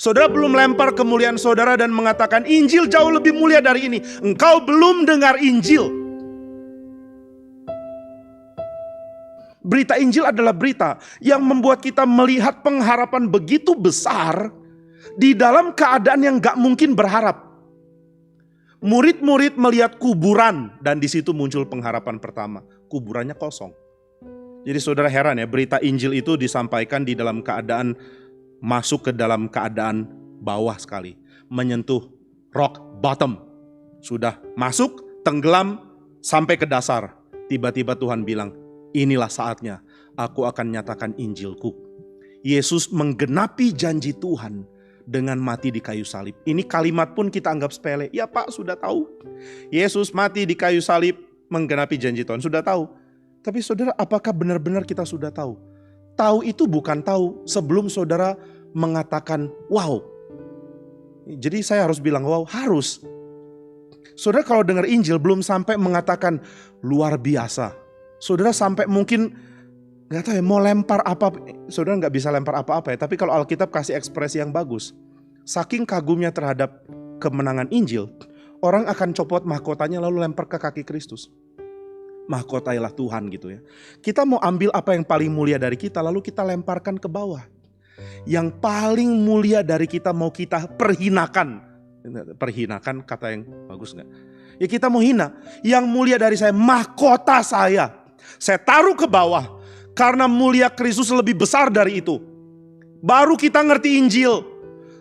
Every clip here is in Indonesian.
Saudara belum lempar kemuliaan saudara dan mengatakan Injil jauh lebih mulia dari ini. Engkau belum dengar Injil. Berita Injil adalah berita yang membuat kita melihat pengharapan begitu besar di dalam keadaan yang gak mungkin berharap. Murid-murid melihat kuburan dan di situ muncul pengharapan pertama. Kuburannya kosong. Jadi saudara heran ya, berita Injil itu disampaikan di dalam keadaan masuk ke dalam keadaan bawah sekali. Menyentuh rock bottom. Sudah masuk, tenggelam sampai ke dasar. Tiba-tiba Tuhan bilang, inilah saatnya aku akan nyatakan Injilku. Yesus menggenapi janji Tuhan dengan mati di kayu salib. Ini kalimat pun kita anggap sepele. Ya Pak, sudah tahu. Yesus mati di kayu salib menggenapi janji Tuhan. Sudah tahu. Tapi saudara, apakah benar-benar kita sudah tahu? Tahu itu bukan tahu sebelum saudara mengatakan wow. Jadi saya harus bilang wow, harus. Saudara kalau dengar Injil belum sampai mengatakan luar biasa. Saudara sampai mungkin gak tahu ya mau lempar apa. Saudara gak bisa lempar apa-apa ya. Tapi kalau Alkitab kasih ekspresi yang bagus. Saking kagumnya terhadap kemenangan Injil. Orang akan copot mahkotanya lalu lempar ke kaki Kristus. Mahkotailah Tuhan gitu ya. Kita mau ambil apa yang paling mulia dari kita lalu kita lemparkan ke bawah. Yang paling mulia dari kita mau kita perhinakan. Perhinakan kata yang bagus gak? Ya kita mau hina. Yang mulia dari saya, mahkota saya. Saya taruh ke bawah. Karena mulia Kristus lebih besar dari itu. Baru kita ngerti Injil.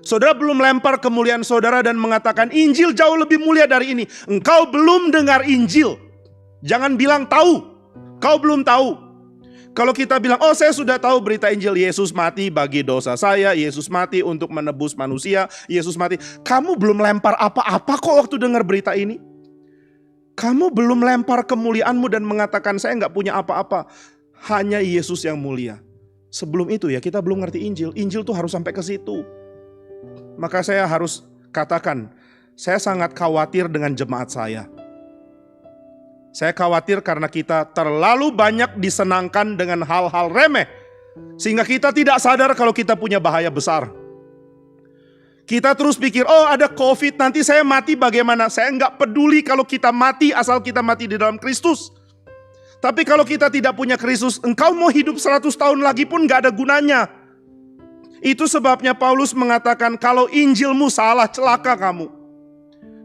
Saudara belum lempar kemuliaan saudara dan mengatakan Injil jauh lebih mulia dari ini. Engkau belum dengar Injil. Jangan bilang tahu. Kau belum tahu. Kalau kita bilang, oh saya sudah tahu berita Injil. Yesus mati bagi dosa saya. Yesus mati untuk menebus manusia. Yesus mati. Kamu belum lempar apa-apa kok waktu dengar berita ini. Kamu belum lempar kemuliaanmu dan mengatakan saya gak punya apa-apa. Hanya Yesus yang mulia. Sebelum itu ya kita belum ngerti Injil. Injil tuh harus sampai ke situ. Maka saya harus katakan, saya sangat khawatir dengan jemaat saya. Saya khawatir karena kita terlalu banyak disenangkan dengan hal-hal remeh. Sehingga kita tidak sadar kalau kita punya bahaya besar. Kita terus pikir, oh ada COVID nanti saya mati bagaimana. Saya nggak peduli kalau kita mati asal kita mati di dalam Kristus. Tapi kalau kita tidak punya Kristus, engkau mau hidup 100 tahun lagi pun nggak ada gunanya. Itu sebabnya Paulus mengatakan kalau Injilmu salah celaka kamu.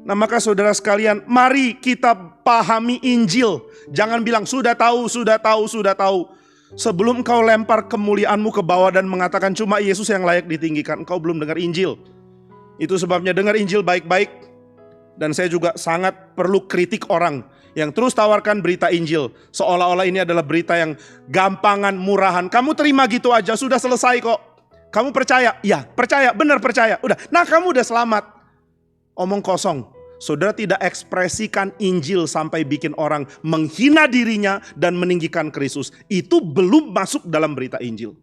Nah maka saudara sekalian, mari kita pahami Injil. Jangan bilang sudah tahu, sudah tahu, sudah tahu. Sebelum engkau lempar kemuliaanmu ke bawah dan mengatakan cuma Yesus yang layak ditinggikan, engkau belum dengar Injil. Itu sebabnya dengar Injil baik-baik. Dan saya juga sangat perlu kritik orang yang terus tawarkan berita Injil. Seolah-olah ini adalah berita yang gampangan, murahan. Kamu terima gitu aja, sudah selesai kok. Kamu percaya? Ya, percaya, benar percaya. Udah, nah kamu udah selamat. Omong kosong. Saudara tidak ekspresikan Injil sampai bikin orang menghina dirinya dan meninggikan Kristus. Itu belum masuk dalam berita Injil.